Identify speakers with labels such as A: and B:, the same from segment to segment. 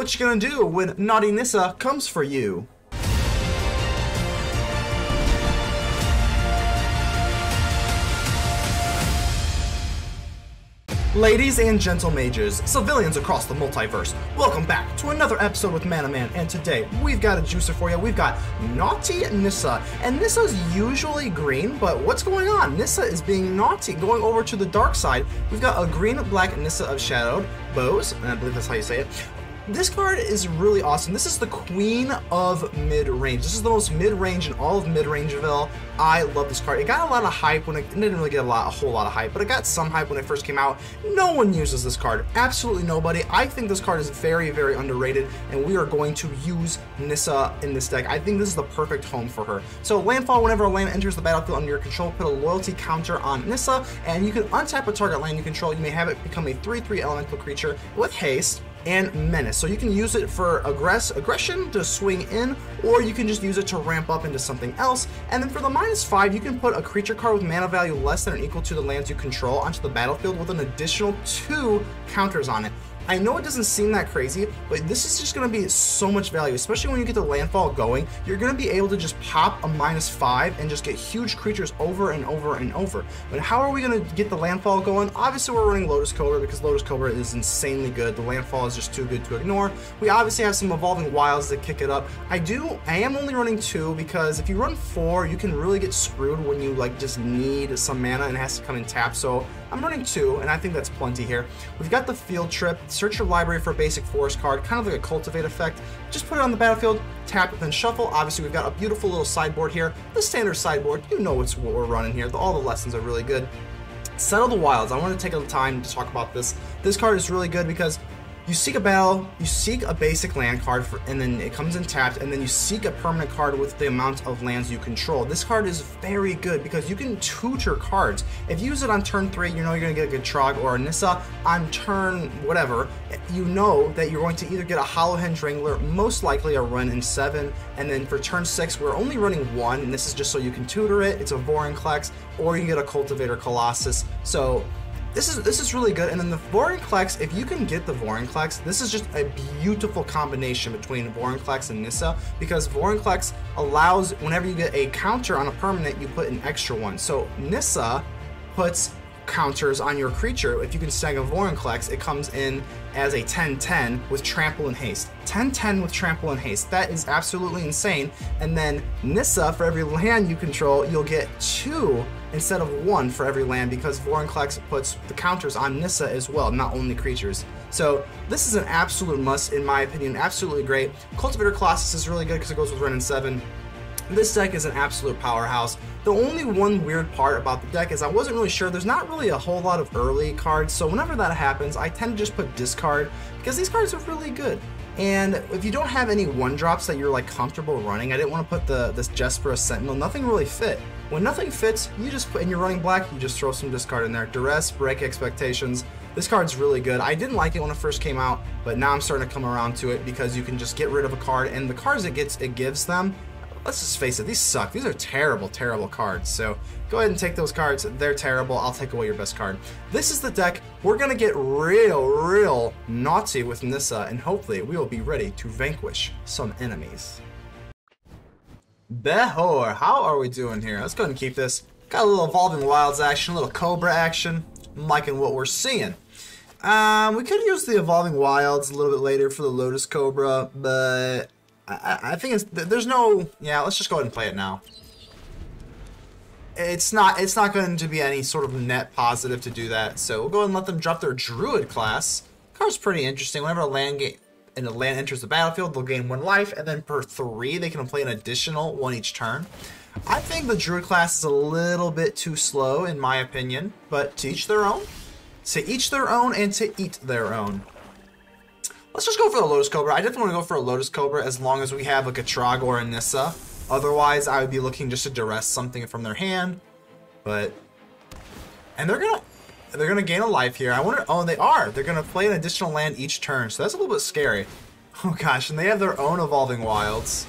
A: what you gonna do when naughty Nissa comes for you? Ladies and gentle mages, civilians across the multiverse, welcome back to another episode with ManaMan, and today we've got a juicer for you. We've got naughty Nissa, and Nissa's usually green, but what's going on? Nissa is being naughty, going over to the dark side. We've got a green-black Nissa of Shadowed, Boughs, and I believe that's how you say it. This card is really awesome. This is the queen of mid-range. This is the most mid-range in all of mid-rangeville. I love this card. It got a lot of hype when it didn't really get a whole lot of hype, but it got some hype when it first came out. No one uses this card. Absolutely nobody. I think this card is very, very underrated, and we are going to use Nissa in this deck. I think this is the perfect home for her. So landfall, whenever a land enters the battlefield under your control, put a loyalty counter on Nissa, and you can untap a target land you control. You may have it become a 3/3 elemental creature with haste and menace. So you can use it for aggression to swing in, or you can just use it to ramp up into something else. And then for the -5, you can put a creature card with mana value less than or equal to the lands you control onto the battlefield with an additional 2 counters on it. I know it doesn't seem that crazy, but this is just going to be so much value, especially when you get the landfall going. You're going to be able to just pop a -5 and just get huge creatures over and over and over. But how are we going to get the landfall going? Obviously, we're running Lotus Cobra because Lotus Cobra is insanely good. The landfall is just too good to ignore. We obviously have some Evolving Wilds that kick it up. I am only running 2 because if you run 4, you can really get screwed when you just need some mana and it has to come in tap. So I'm running 2, and I think that's plenty here. We've got the Field Trip. Search your library for a basic forest card, kind of like a Cultivate effect. Just put it on the battlefield, tap, then shuffle. Obviously, we've got a beautiful little sideboard here. The standard sideboard, you know what we're running here. All the lessons are really good. Settle the Wilds. I want to take a time to talk about this. This card is really good because you seek a battle, you seek a basic land card, and then it comes in tapped, and then you seek a permanent card with the amount of lands you control. This card is very good because you can tutor cards. If you use it on turn 3, you know you're going to get a Gitrog or a Nissa. On turn whatever, you know that you're going to either get a Hollowhenge Wrangler, most likely a Wrenn and Seven, and then for turn 6, we're only running 1, and this is just so you can tutor it. It's a Vorinclex, or you get a Cultivator Colossus. So this is really good. And then the Vorinclex, if you can get the Vorinclex, this is just a beautiful combination between Vorinclex and Nissa, because Vorinclex allows, whenever you get a counter on a permanent, you put an extra one. So Nissa puts counters on your creature. If you can snag a Vorinclex, it comes in as a 10/10 with trample and haste. 10/10 with trample and haste. That is absolutely insane. And then Nissa, for every land you control, you'll get 2 instead of 1 for every land, because Vorinclex puts the counters on Nissa as well, not only creatures. So this is an absolute must, in my opinion. Absolutely great. Cultivator Colossus is really good because it goes with Wrenn and Seven. This deck is an absolute powerhouse. The only one weird part about the deck is I wasn't really sure. There's not really a whole lot of early cards, so whenever that happens, I tend to just put discard because these cards are really good. And if you don't have any 1-drops that you're comfortable running, I didn't want to put this Jesper Sentinel. Nothing really fit. When nothing fits, you just put, and you're running black, you just throw some discard in there. Duress, Break Expectations. This card's really good. I didn't like it when it first came out, but now I'm starting to come around to it because you can just get rid of a card, and the cards it gives them, let's just face it, these suck. These are terrible, terrible cards. So go ahead and take those cards. They're terrible. I'll take away your best card. This is the deck. We're going to get real naughty with Nissa, and hopefully we will be ready to vanquish some enemies. Behor, how are we doing here? Let's go ahead and keep this. Got a little Evolving Wilds action, a little Cobra action. I'm liking what we're seeing. We could use the Evolving Wilds a little bit later for the Lotus Cobra, but I think there's no, yeah, let's just go ahead and play it now. It's not going to be any sort of net positive to do that, so we'll go ahead and let them drop their Druid class. Card's pretty interesting. Whenever a land enters the battlefield, they'll gain 1 life, and then per 3, they can play an additional 1 each turn. I think the Druid class is a little bit too slow, in my opinion, but to each their own. To each their own, and to eat their own. Let's just go for the Lotus Cobra. I definitely want to go for a Lotus Cobra as long as we have a Gitrog or a Nissa. Otherwise, I would be looking just to duress something from their hand. But, and they're gonna gain a life here. I wonder. Oh, they are. They're gonna play an additional land each turn. So that's a little bit scary. Oh gosh, and they have their own Evolving Wilds,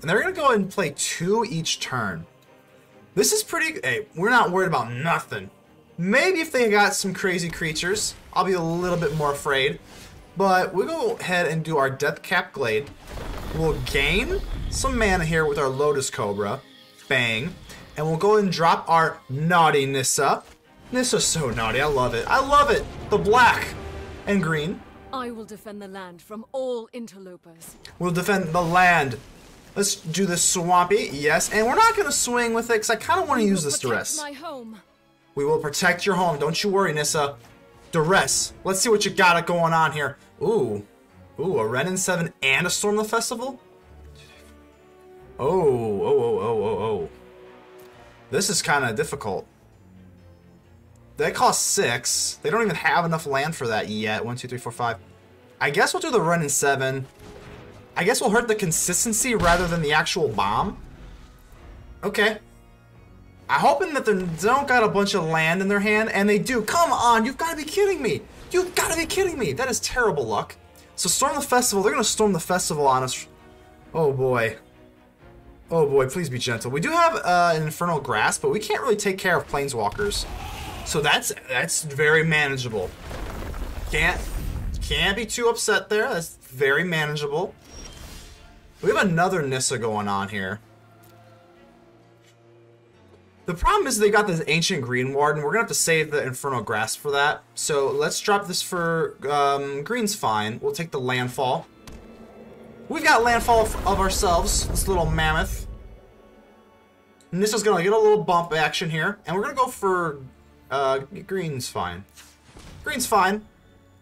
A: and they're gonna go ahead and play 2 each turn. This is pretty. Hey, we're not worried about nothing. Maybe if they got some crazy creatures, I'll be a little bit more afraid. But we'll go ahead and do our Deathcap Glade. We'll gain some mana here with our Lotus Cobra. Bang. And we'll go and drop our naughty Nissa. Nissa's so naughty. I love it. I love it. The black and green.
B: I will defend the land from all interlopers.
A: We'll defend the land. Let's do this swampy. Yes. And we're not going to swing with it because I kind of want to use this Duress.
B: My home.
A: We will protect your home. Don't you worry, Nissa. Duress. Let's see what you got going on here. Ooh. Ooh, a Wrenn and Seven and a Storm the Festival? Oh. This is kind of difficult. They cost 6. They don't even have enough land for that yet. 1, 2, 3, 4, 5. I guess we'll do the Wrenn and Seven. I guess we'll hurt the consistency rather than the actual bomb. Okay. I'm hoping that they don't got a bunch of land in their hand, and they do. Come on, you've got to be kidding me. You've got to be kidding me. That is terrible luck. So Storm the Festival, they're going to Storm the Festival on us. Oh boy. Oh boy, please be gentle. We do have an Infernal Grasp, but we can't really take care of Planeswalkers. So that's very manageable. Can't be too upset there. That's very manageable. We have another Nissa going on here. The problem is they got this Ancient Green Ward, and we're going to have to save the Infernal Grasp for that. So let's drop this for green's fine. We'll take the Landfall. We've got Landfall of ourselves, this little mammoth. Nissa's going to get a little bump action here, and we're going to go for green's fine. Green's fine.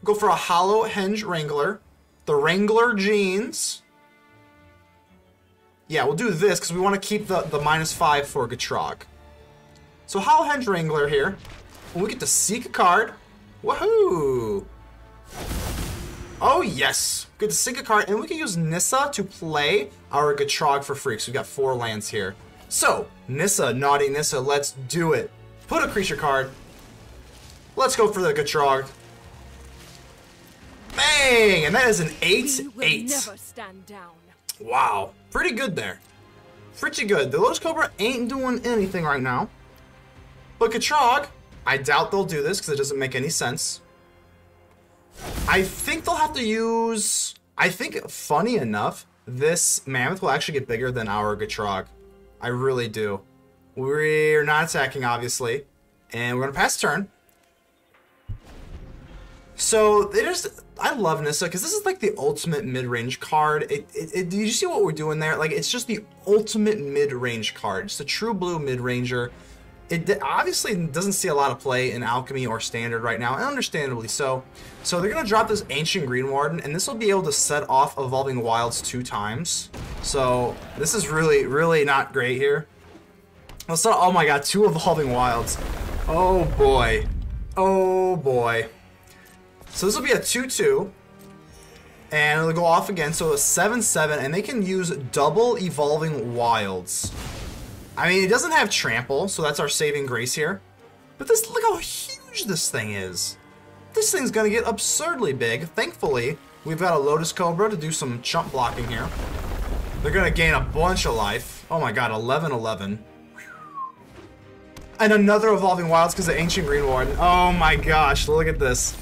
A: Go for a Hollowhenge Wrangler. The Wrangler Genes. Yeah, we'll do this because we want to keep the -5 for Gitrog. So Hollowhenge Wrangler here. We get to seek a card. Woohoo! Oh yes! Good to seek a card, and we can use Nissa to play our Gitrog for free. So we got 4 lands here. So Nissa, naughty Nissa, let's do it. Put a creature card. Let's go for the Gitrog. Bang! And that is an 8/8.
B: Never stand down.
A: Wow, pretty good there. Pretty good. The Lotus Cobra ain't doing anything right now. But Gitrog, I doubt they'll do this because it doesn't make any sense. I think they'll have to use... I think, funny enough, this Mammoth will actually get bigger than our Gitrog. I really do. We're not attacking, obviously. And we're going to pass turn. So, I love Nissa because this is like the ultimate mid-range card. Do you see what we're doing there? Like, it's just the ultimate mid-range card. It's the true blue mid-ranger. It obviously doesn't see a lot of play in Alchemy or Standard right now, and understandably so. So they're going to drop this Ancient Green Warden, and this will be able to set off Evolving Wilds 2 times. So this is really, really not great here. Oh my god, 2 Evolving Wilds. Oh boy. Oh boy. So this will be a 2/2. And it'll go off again, so a 7/7, and they can use double Evolving Wilds. I mean, it doesn't have trample, so that's our saving grace here. But this, look how huge this thing is. This thing's gonna get absurdly big. Thankfully, we've got a Lotus Cobra to do some chump blocking here. They're gonna gain a bunch of life. Oh my god, 11/11. And another Evolving Wilds because of Ancient Green Warden. Oh my gosh, look at this.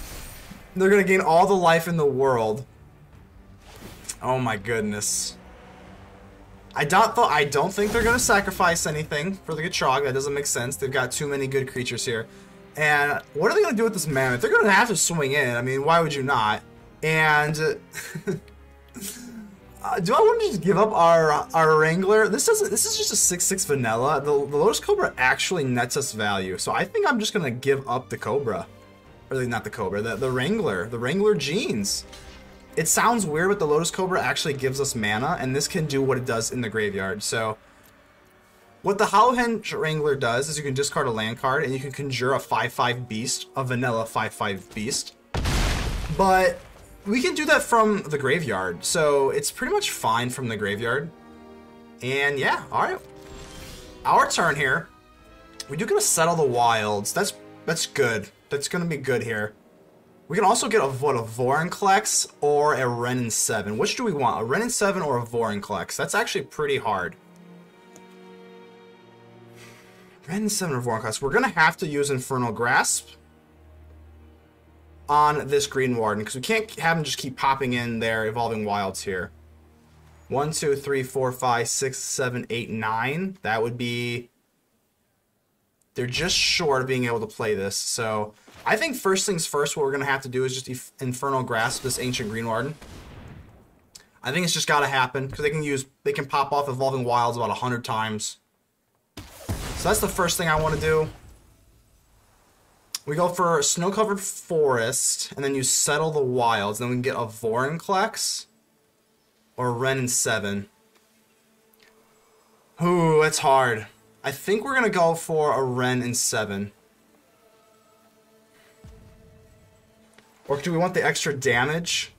A: They're gonna gain all the life in the world. Oh my goodness. I don't think they're going to sacrifice anything for the Gitrog. That doesn't make sense. They've got too many good creatures here. And what are they going to do with this Mammoth? They're going to have to swing in. I mean, why would you not? And do I want to just give up our Wrangler? This is just a 6/6 vanilla. The Lotus Cobra actually nets us value. So I think I'm just going to give up the Cobra. Or not the Cobra, the Wrangler. The Wrangler Genes. It sounds weird, but the Lotus Cobra actually gives us mana, and this can do what it does in the graveyard. So, what the Hollowhenge Wrangler does is you can discard a land card, and you can conjure a 5/5 beast, a vanilla 5/5 beast. But we can do that from the graveyard, so it's pretty much fine from the graveyard. And yeah, alright. Our turn here. We do get to settle the wilds. That's good. That's going to be good here. We can also get a Vorinclex or a Wrenn and Seven. Which do we want? A Wrenn and Seven or a Vorinclex? That's actually pretty hard. Wrenn and Seven or Vorinclex. We're going to have to use Infernal Grasp. on this Green Warden, because we can't have them just keep popping in their Evolving Wilds here. 1, 2, 3, 4, 5, 6, 7, 8, 9. That would be... They're just short of being able to play this. So I think first things first, what we're going to have to do is just Infernal Grasp this Ancient Green Warden. I think it's just got to happen, because they can pop off Evolving Wilds about 100 times. So that's the first thing I want to do. We go for Snow-Covered Forest, and then you Settle the Wilds. Then we can get a Vorinclex or Wrenn and Seven. Ooh, that's hard. I think we're going to go for a Wrenn and Seven. Or do we want the extra damage?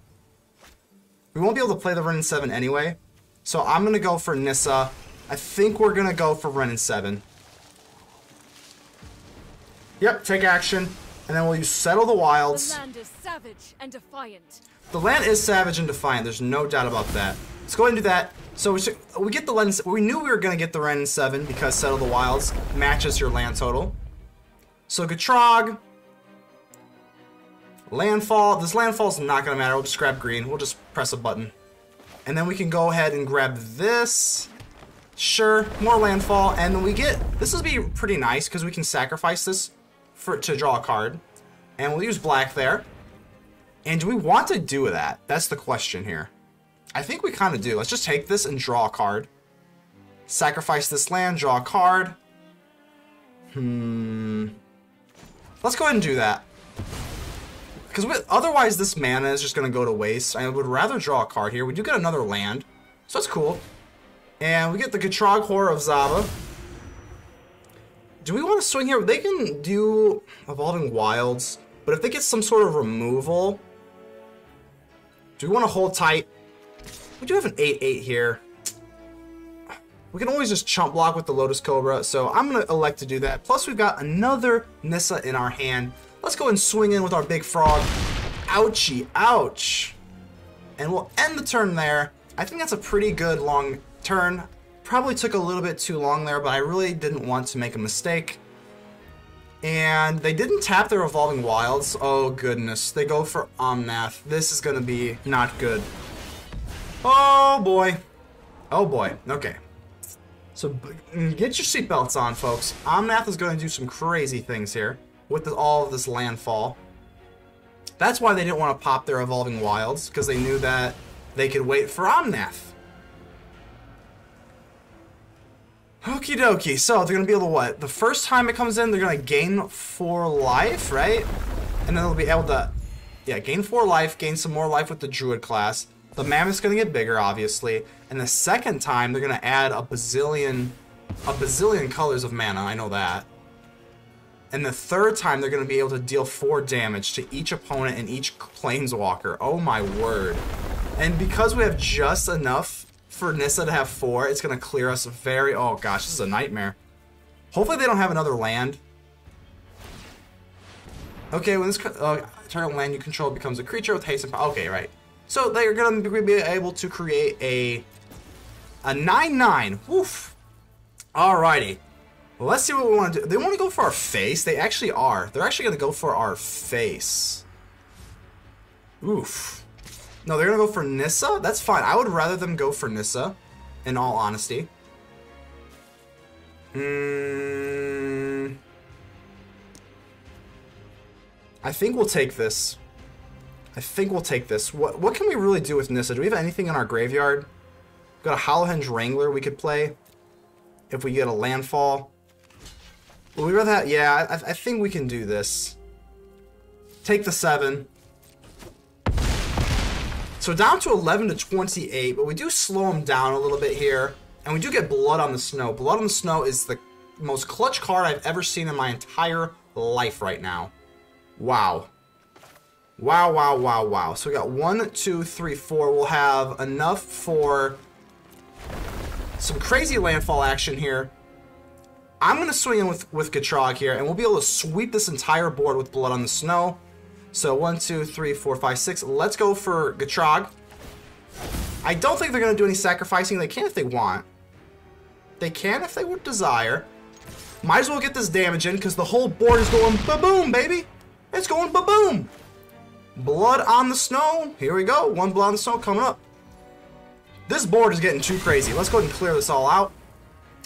A: We won't be able to play the Wrenn and Seven anyway. So I'm going to go for Nissa. I think we're going to go for Wrenn and Seven. Yep, take action. And then we'll use Settle the Wilds.
B: The land is savage and defiant.
A: The land is savage and defiant. There's no doubt about that. Let's go ahead and do that. So we get the land. We knew we were going to get the Wrenn and Seven because Settle the Wilds matches your land total. So Gitrog. Landfall. This landfall's not going to matter. We'll just grab green. We'll just press a button. And then we can go ahead and grab this. Sure, more landfall. And then we get... This will be pretty nice because we can sacrifice this to draw a card. And we'll use black there. And do we want to do that? That's the question here. I think we kind of do. Let's just take this and draw a card. Sacrifice this land, draw a card. Let's go ahead and do that. Because otherwise this mana is just going to go to waste. I would rather draw a card here. We do get another land. So that's cool. And we get the Gitrog Horror of Zhava. Do we want to swing here? They can do Evolving Wilds. But if they get some sort of removal... Do we want to hold tight? We do have an 8/8 here. We can always just chump block with the Lotus Cobra. So I'm going to elect to do that. Plus we've got another Nissa in our hand. Let's go and swing in with our big frog. Ouchie, ouch. And we'll end the turn there. I think that's a pretty good long turn. Probably took a little bit too long there, but I really didn't want to make a mistake. And they didn't tap their Evolving Wilds. Oh goodness, they go for Omnath. This is going to be not good. Oh boy. Oh boy, okay. So get your seatbelts on, folks. Omnath is going to do some crazy things here with all of this landfall. That's why they didn't want to pop their Evolving Wilds, because they knew that they could wait for Omnath. Okie dokie, so they're going to be able to what? The first time it comes in, they're going to gain 4 life, right? And then they'll be able to, yeah, gain 4 life, gain some more life with the Druid class. The Mammoth's going to get bigger, obviously. And the second time, they're going to add a bazillion colors of mana, I know that. And the third time, they're going to be able to deal 4 damage to each opponent and each Planeswalker. Oh my word. And because we have just enough for Nissa to have 4, it's going to clear us very... Oh gosh, this is a nightmare. Hopefully they don't have another land. Okay, when this target land you control becomes a creature with haste and power. Okay, right. So they're going to be able to create a 9/9. Woof. Alrighty. Well, let's see what we want to do. They want to go for our face. They actually are. They're actually going to go for our face. Oof. No, they're going to go for Nissa? That's fine. I would rather them go for Nissa, in all honesty. I think we'll take this. I think we'll take this. What can we really do with Nissa? Do we have anything in our graveyard? We've got a Hollowhenge Wrangler we could play. If we get a landfall. Would we rather have... Yeah, I think we can do this. Take the 7. So down to 11 to 28, but we do slow them down a little bit here. And we do get Blood on the Snow. Blood on the Snow is the most clutch card I've ever seen in my entire life right now. Wow. Wow, wow, wow, wow. So we got 1, 2, 3, 4. We'll have enough for some crazy landfall action here. I'm going to swing in with Gitrog here, and we'll be able to sweep this entire board with Blood on the Snow. So 1, 2, 3, 4, 5, 6. Let's go for Gitrog. I don't think they're going to do any sacrificing. They can if they want. They can if they would desire. Might as well get this damage in because the whole board is going ba-boom, baby. It's going ba-boom. Blood on the Snow. Here we go. 1 Blood on the Snow coming up. This board is getting too crazy. Let's go ahead and clear this all out.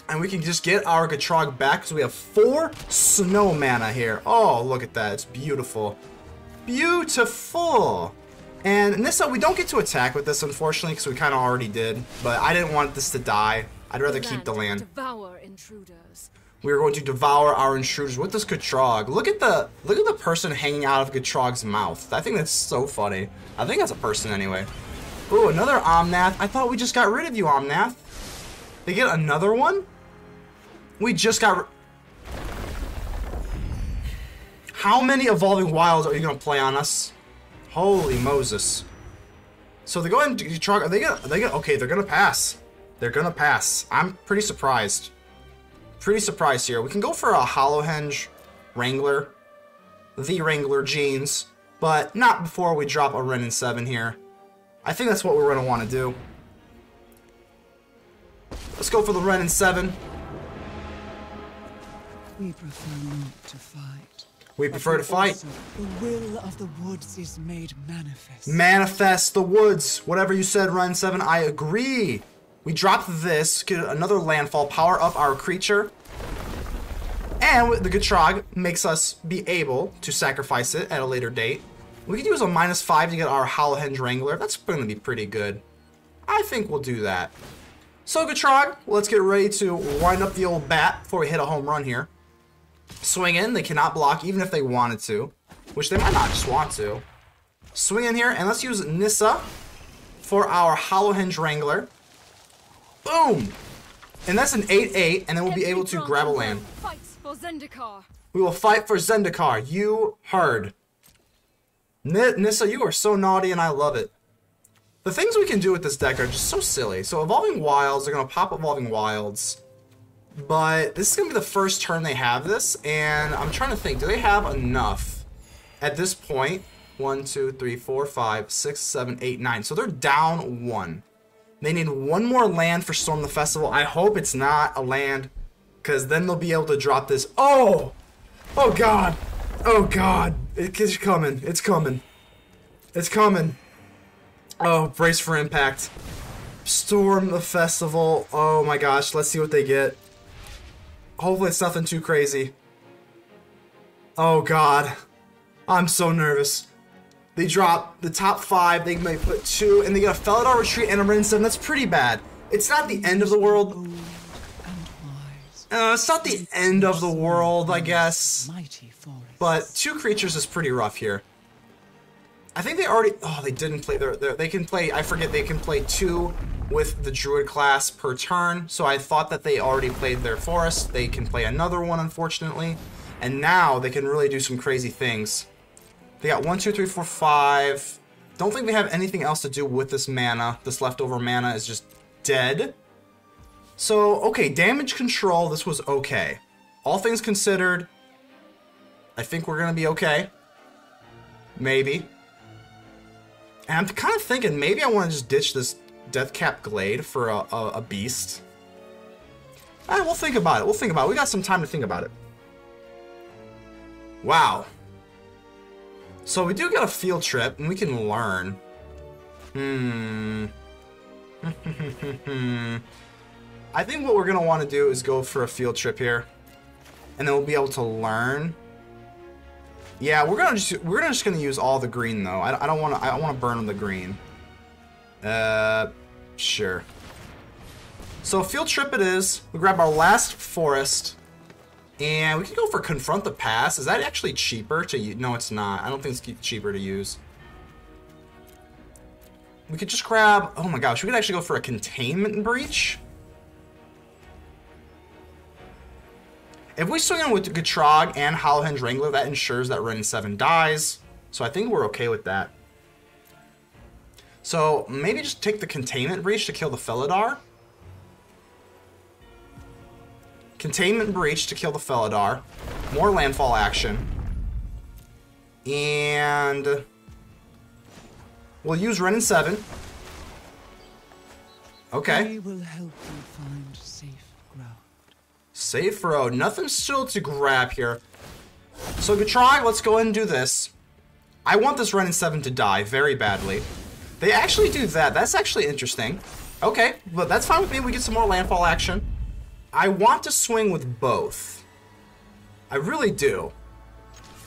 A: And we can just get our Gitrog back because we have 4 snow mana here. Oh, look at that. It's beautiful. Beautiful. And Nissa, we don't get to attack with this, unfortunately, because we kind of already did. But I didn't want this to die. I'd rather keep the land.
B: Devour intruders.
A: We are going to devour our intruders with this Gitrog. Look at the person hanging out of Gitrog's mouth. I think that's so funny. I think that's a person anyway. Ooh, another Omnath. I thought we just got rid of you, Omnath. They get another one? We just got... How many Evolving Wilds are you going to play on us? Holy Moses. So they go ahead and Gitrog. Are they gonna... Okay, they're going to pass. They're going to pass. I'm pretty surprised. Pretty surprised here. We can go for a Hollowhenge Wrangler. The Wrangler genes. But not before we drop a Wrenn and Seven here. I think that's what we're going to want to do. Let's go for the Wrenn and Seven.
C: We prefer not to fight.
A: We prefer to fight.
C: Also, the will of the woods is made manifest.
A: Manifest the woods. Whatever you said, Wrenn and Seven, I agree. We drop this, get another landfall, power up our creature. And the Gitrog makes us be able to sacrifice it at a later date. We could use a -5 to get our Hollowhenge Wrangler. That's going to be pretty good. I think we'll do that. So Gitrog, let's get ready to wind up the old bat before we hit a home run here. Swing in, they cannot block even if they wanted to, which they might not just want to. Swing in here, and let's use Nissa for our Hollowhenge Wrangler. Boom! And that's an 8/8, and then we'll be able to grab a land.
B: Fights for Zendikar.
A: We will fight for Zendikar. You heard. Nissa, you are so naughty, and I love it. The things we can do with this deck are just so silly. So Evolving Wilds, they're going to pop Evolving Wilds. But this is going to be the first turn they have this, and I'm trying to think, do they have enough at this point? 1, 2, 3, 4, 5, 6, 7, 8, 9. So they're down 1. They need 1 more land for Storm the Festival. I hope it's not a land, because then they'll be able to drop this. Oh! Oh, God! Oh, God! It's coming. It's coming. It's coming. Oh, brace for impact. Storm the Festival. Oh, my gosh. Let's see what they get. Hopefully it's nothing too crazy. Oh, God. I'm so nervous. They drop the top 5. They may put 2, and they get a Felidar Retreat and a Wrenn and Seven. That's pretty bad. It's not the end of the world. It's not the end of the world, I guess. But 2 creatures is pretty rough here. I think they already... Oh, they didn't play they can play... I forget, they can play 2 with the Druid class per turn. So I thought that they already played their forest. They can play another one, unfortunately. And now they can really do some crazy things. They got 1, 2, 3, 4, 5. Don't think they have anything else to do with this mana. This leftover mana is just dead. So, okay, damage control, this was okay. All things considered, I think we're going to be okay. Maybe. And I'm kind of thinking maybe I want to just ditch this Deathcap Glade for a beast. We'll think about it. We'll think about it. We got some time to think about it. Wow. So we do get a field trip, and we can learn. I think what we're going to want to do is go for a field trip here. And then we'll be able to learn. Yeah, we're just gonna use all the green though. I don't want to burn the green. Sure. So field trip it is. We grab our last forest, and we can go for Confront the Past. Is that actually cheaper to use? No, it's not. I don't think it's cheaper to use. We could just grab. Oh my gosh, we could actually go for a Containment Breach. If we swing in with Gitrog and Hollowhenge Wrangler, that ensures that Wrenn and Seven dies. So I think we're okay with that. So maybe just take the Containment Breach to kill the Felidar. Containment Breach to kill the Felidar. More landfall action. And we'll use Wrenn and Seven. Okay.
C: We will help you find safe ground.
A: Safe road. Nothing still to grab here. So Gitrog, let's go ahead and do this. I want this Wrenn and Seven to die very badly. They actually do that. That's actually interesting. Okay, but that's fine with me. We get some more landfall action. I want to swing with both. I really do.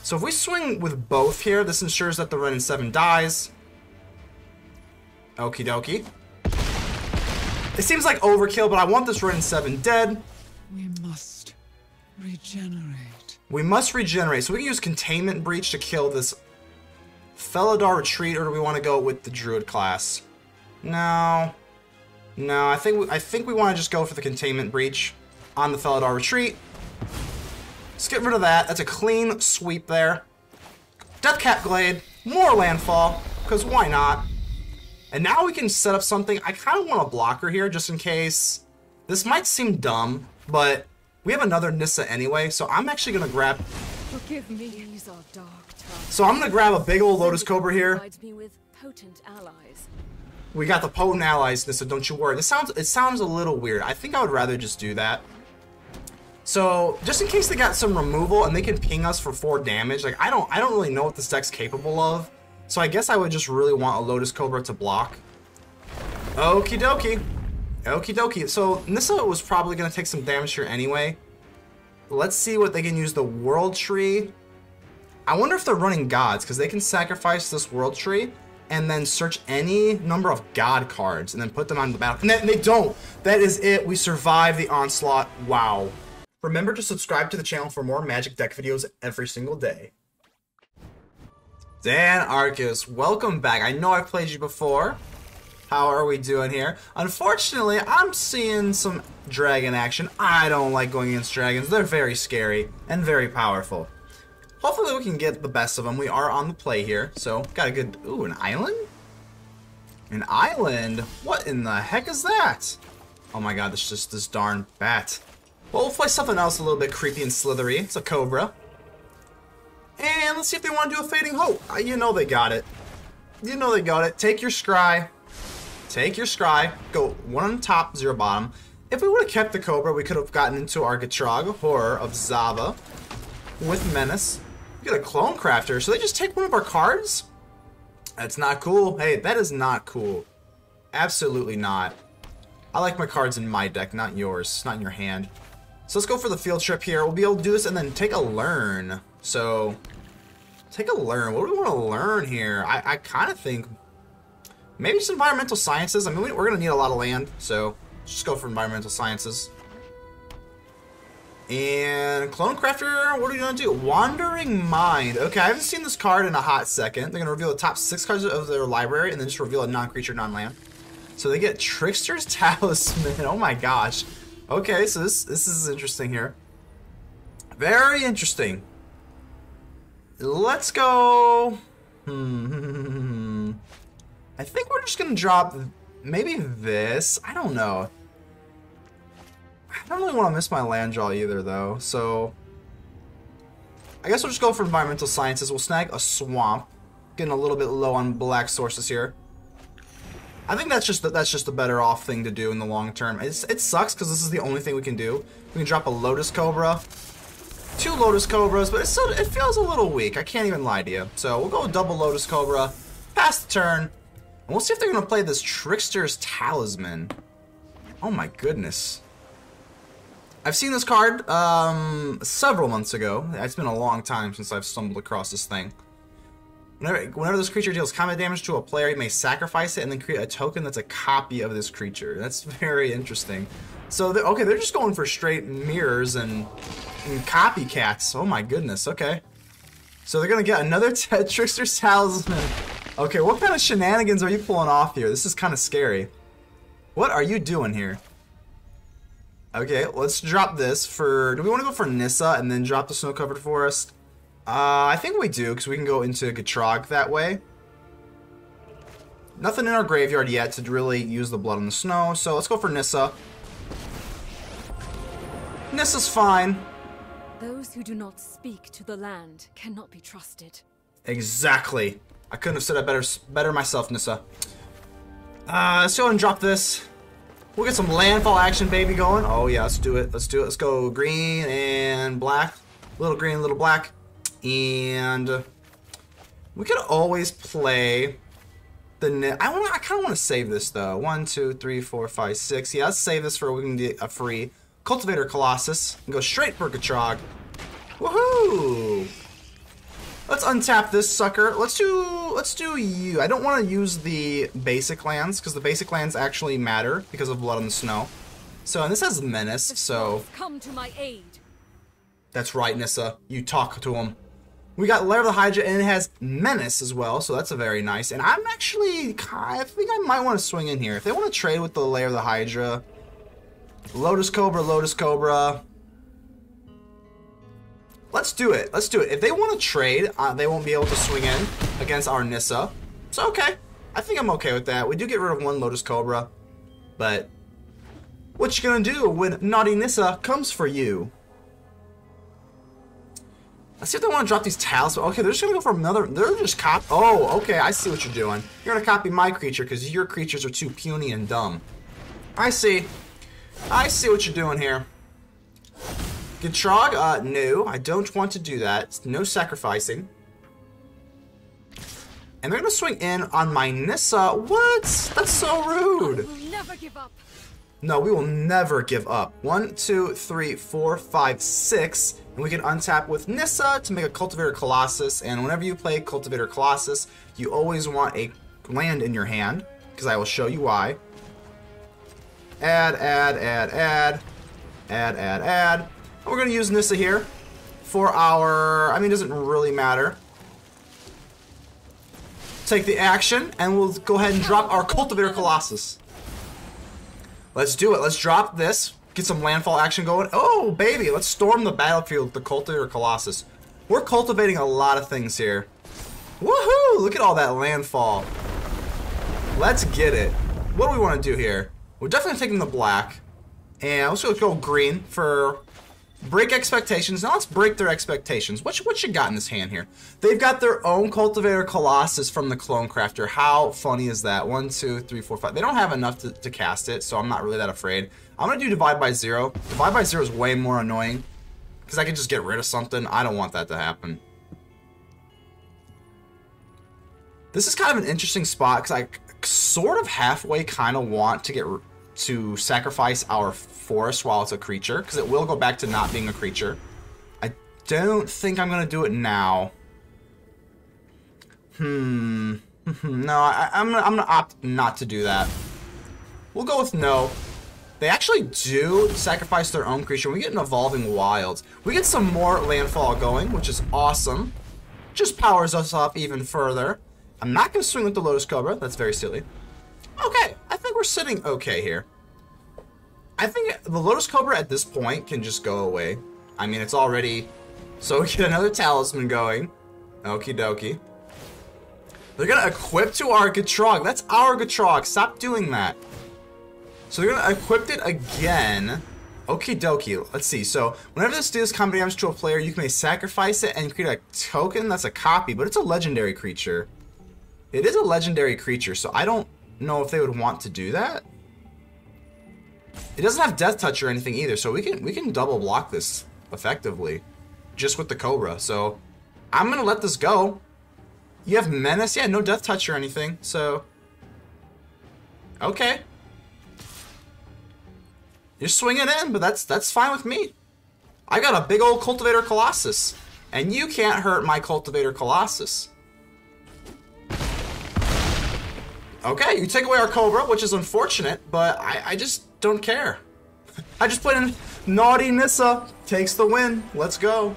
A: So if we swing with both here, this ensures that the Wrenn and Seven dies. Okie dokie. It seems like overkill, but I want this Wrenn and Seven dead.
C: We must regenerate.
A: We must regenerate. So we can use Containment Breach to kill this Felidar Retreat, or do we want to go with the Druid class? No. No, I think we want to just go for the Containment Breach on the Felidar Retreat. Let's get rid of that. That's a clean sweep there. Deathcap Glade, more landfall, because why not? And now we can set up something. I kind of want a blocker here, just in case. This might seem dumb, but we have another Nissa anyway, so I'm actually going to grab...
B: Forgive me. These are dark times.
A: So I'm going to grab a big old Lotus Cobra here.
B: Provides me with potent allies.
A: We got the potent allies, Nissa, don't you worry. It sounds a little weird. I think I would rather just do that. So, just in case they got some removal and they can ping us for 4 damage, like I don't really know what this deck's capable of. So I guess I would just really want a Lotus Cobra to block. Okie dokie. Okie dokie. So Nissa was probably going to take some damage here anyway. Let's see what they can use the World Tree. I wonder if they're running gods, because they can sacrifice this World Tree and then search any number of god cards and then put them on the battle. And they don't. That is it. We survived the onslaught. Wow. Remember to subscribe to the channel for more Magic deck videos every single day. Dan Arcus, welcome back. I know I've played you before. How are we doing here? Unfortunately, I'm seeing some dragon action. I don't like going against dragons. They're very scary and very powerful. Hopefully we can get the best of them. We are on the play here, so got a good... Ooh, an island? An island? What in the heck is that? Oh my god, it's just this darn bat. Well, we'll play something else a little bit creepy and slithery. It's a Cobra. And let's see if they want to do a Fading Hope. You know they got it. You know they got it. Take your scry. Take your scry. Go 1 on top, 0 bottom. If we would have kept the Cobra, we could have gotten into our Gitrog, Horror of Zhava, with Menace. We get a Clone Crafter. So they just take one of our cards? That's not cool. Hey, that is not cool. Absolutely not. I like my cards in my deck, not yours. Not in your hand. So let's go for the field trip here. We'll be able to do this and then take a learn. So, take a learn. What do we want to learn here? I kind of think maybe just environmental sciences. I mean, we're going to need a lot of land, so let's just go for environmental sciences. And Clone Crafter, what are you going to do? Wandering Mind. Okay, I haven't seen this card in a hot second. They're going to reveal the top 6 cards of their library and then just reveal a non-creature, non-land. So they get Trickster's Talisman. Oh my gosh. Okay, so this is interesting here. Very interesting. Let's go... I think we're just going to drop maybe this. I don't know. I don't really want to miss my land draw either, though. So, I guess we'll just go for environmental sciences. We'll snag a swamp. Getting a little bit low on black sources here. I think that's just the better off thing to do in the long term. It sucks because this is the only thing we can do. We can drop a Lotus Cobra. 2 Lotus Cobras, but it feels a little weak. I can't even lie to you. So we'll go double Lotus Cobra, pass the turn, and we'll see if they're going to play this Trickster's Talisman. Oh my goodness. I've seen this card several months ago. It's been a long time since I've stumbled across this thing. Whenever this creature deals combat damage to a player, you may sacrifice it and then create a token that's a copy of this creature. That's very interesting. So, they're just going for straight mirrors and copycats. Oh my goodness, okay. So they're going to get another Trickster's Talisman. Okay, what kind of shenanigans are you pulling off here? This is kind of scary. What are you doing here? Okay, let's drop this for... Do we want to go for Nissa and then drop the Snow-Covered Forest? I think we do, because we can go into Gitrog that way. Nothing in our graveyard yet to really use the Blood on the Snow, so let's go for Nissa. Nissa's fine.
B: Those who do not speak to the land cannot be trusted.
A: Exactly. I couldn't have said it better myself, Nissa. Let's go and drop this. We'll get some landfall action, baby, going. Oh yeah, let's do it. Let's do it. Let's go green and black. Little green, little black. And We could always play the... I kind of want to save this, though. 1, 2, 3, 4, 5, 6. Yeah, let's save this for when we can get a free Cultivator Colossus and go straight for Gitrog. Woohoo! Let's untap this sucker. Let's do you. I don't want to use the basic lands because the basic lands actually matter because of Blood on the Snow. So, and this has Menace, so...
B: Come to my aid.
A: That's right, Nissa. You talk to him. We got Lair of the Hydra, and it has Menace as well, so that's a very nice. And I'm actually... I think I might want to swing in here. If they want to trade with the Lair of the Hydra... Lotus Cobra, Lotus Cobra... Let's do it. Let's do it. If they want to trade, they won't be able to swing in against our Nissa. So, okay. I think I'm okay with that. We do get rid of one Lotus Cobra. But... what you gonna do when naughty Nissa comes for you? Let's see if they want to drop these talismans. Okay, they're just gonna go for another. They're just copy. Oh, okay, I see what you're doing. You're gonna copy my creature because your creatures are too puny and dumb. I see. I see what you're doing here. Gitrog, no, I don't want to do that. No sacrificing. And they're gonna swing in on my Nissa. What? That's so rude.
B: I will never give up.
A: No, we will never give up. 1, 2, 3, 4, 5, 6. And we can untap with Nissa to make a Cultivator Colossus. And whenever you play Cultivator Colossus, you always want a land in your hand. Because I will show you why. Add. And we're going to use Nissa here for our... I mean, it doesn't really matter. Take the action, and we'll go ahead and drop our Cultivator Colossus. Let's do it. Let's drop this. Get some landfall action going. Oh, baby. Let's storm the battlefield with the Cultivator Colossus. We're cultivating a lot of things here. Woohoo! Look at all that landfall. Let's get it. What do we want to do here? We're definitely taking the black. And let's go green for break expectations. Now let's break their expectations. What you got in this hand here? They've got their own Cultivator Colossus from the Clone Crafter. How funny is that? 1, 2, 3, 4, 5. They don't have enough to cast it, so I'm not really that afraid. I'm going to do Divide by Zero. Divide by Zero is way more annoying because I can just get rid of something. I don't want that to happen. This is kind of an interesting spot because I sort of halfway kind of want to to sacrifice our forest while it's a creature, because it will go back to not being a creature. I don't think I'm going to do it now. No, I'm gonna opt not to do that. We'll go with no. They actually do sacrifice their own creature. We get an Evolving Wilds. We get some more landfall going, which is awesome. Just powers us up even further. I'm not going to swing with the Lotus Cobra. That's very silly. Okay, I think we're sitting okay here. I think the Lotus Cobra at this point can just go away. I mean, it's already... So we get another talisman going. Okie dokie. They're going to equip to our Gitrog. That's our Gitrog. Stop doing that. So they're going to equip it again. Okie dokie. Let's see. So whenever this deals combat damage to a player, you can sacrifice it and create a token that's a copy, but it's a legendary creature. It is a legendary creature, so I don't know if they would want to do that. It doesn't have Death Touch or anything either, so we can double block this effectively just with the Cobra. So I'm gonna let this go. You have Menace, yeah, no Death Touch or anything, so okay. You're swinging in, but that's fine with me. I got a big old Cultivator Colossus, and you can't hurt my Cultivator Colossus. Okay, you take away our Cobra, which is unfortunate, but I just don't care. I just put in naughty Nissa takes the win. Let's go.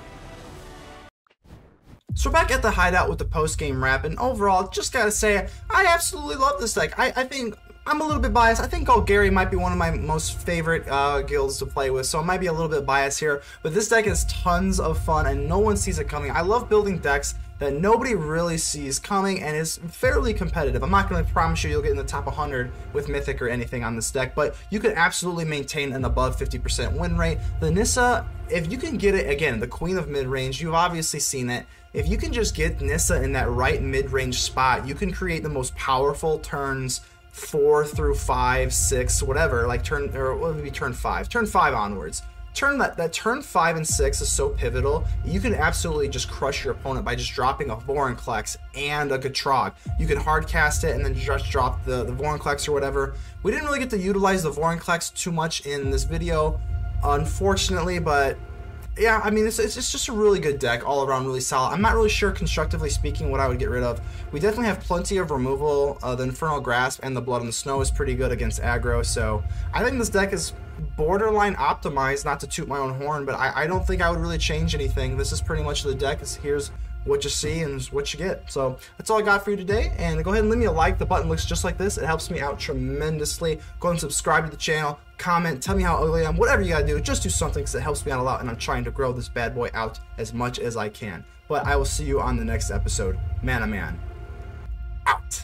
A: So we're back at the hideout with the post-game wrap, and overall, just gotta say, I absolutely love this deck. I think I'm a little bit biased. I think Golgari might be one of my most favorite guilds to play with, so I might be a little bit biased here. But this deck is tons of fun, and no one sees it coming. I love building decks that nobody really sees coming and is fairly competitive. I'm not going to promise you'll get in the top 100 with Mythic or anything on this deck, but you can absolutely maintain an above 50% win rate. The Nissa, if you can get it, again, the queen of mid-range, you've obviously seen it. If you can just get Nissa in that right mid-range spot, you can create the most powerful turns 4 through 5, 6, whatever, like turn 5 onwards. that turn 5 and 6 is so pivotal. You can absolutely just crush your opponent by just dropping a Vorinclex and a Gitrog. You can hard cast it and then just drop the Vorinclex or whatever. We didn't really get to utilize the Vorinclex too much in this video, unfortunately, but yeah, I mean, it's just a really good deck, all around really solid. I'm not really sure, constructively speaking, what I would get rid of. We definitely have plenty of removal. The Infernal Grasp and the Blood on the Snow is pretty good against aggro, so I think this deck is borderline optimized, not to toot my own horn, but I don't think I would really change anything. This is pretty much the deck. Here's what you see and what you get. So that's all I got for you today, and go ahead and leave me a like. The button looks just like this. It helps me out tremendously. Go ahead and subscribe to the channel, comment, tell me how ugly I am, whatever you gotta do, just do something because it helps me out a lot, and I'm trying to grow this bad boy out as much as I can. But I will see you on the next episode. ManaMan out.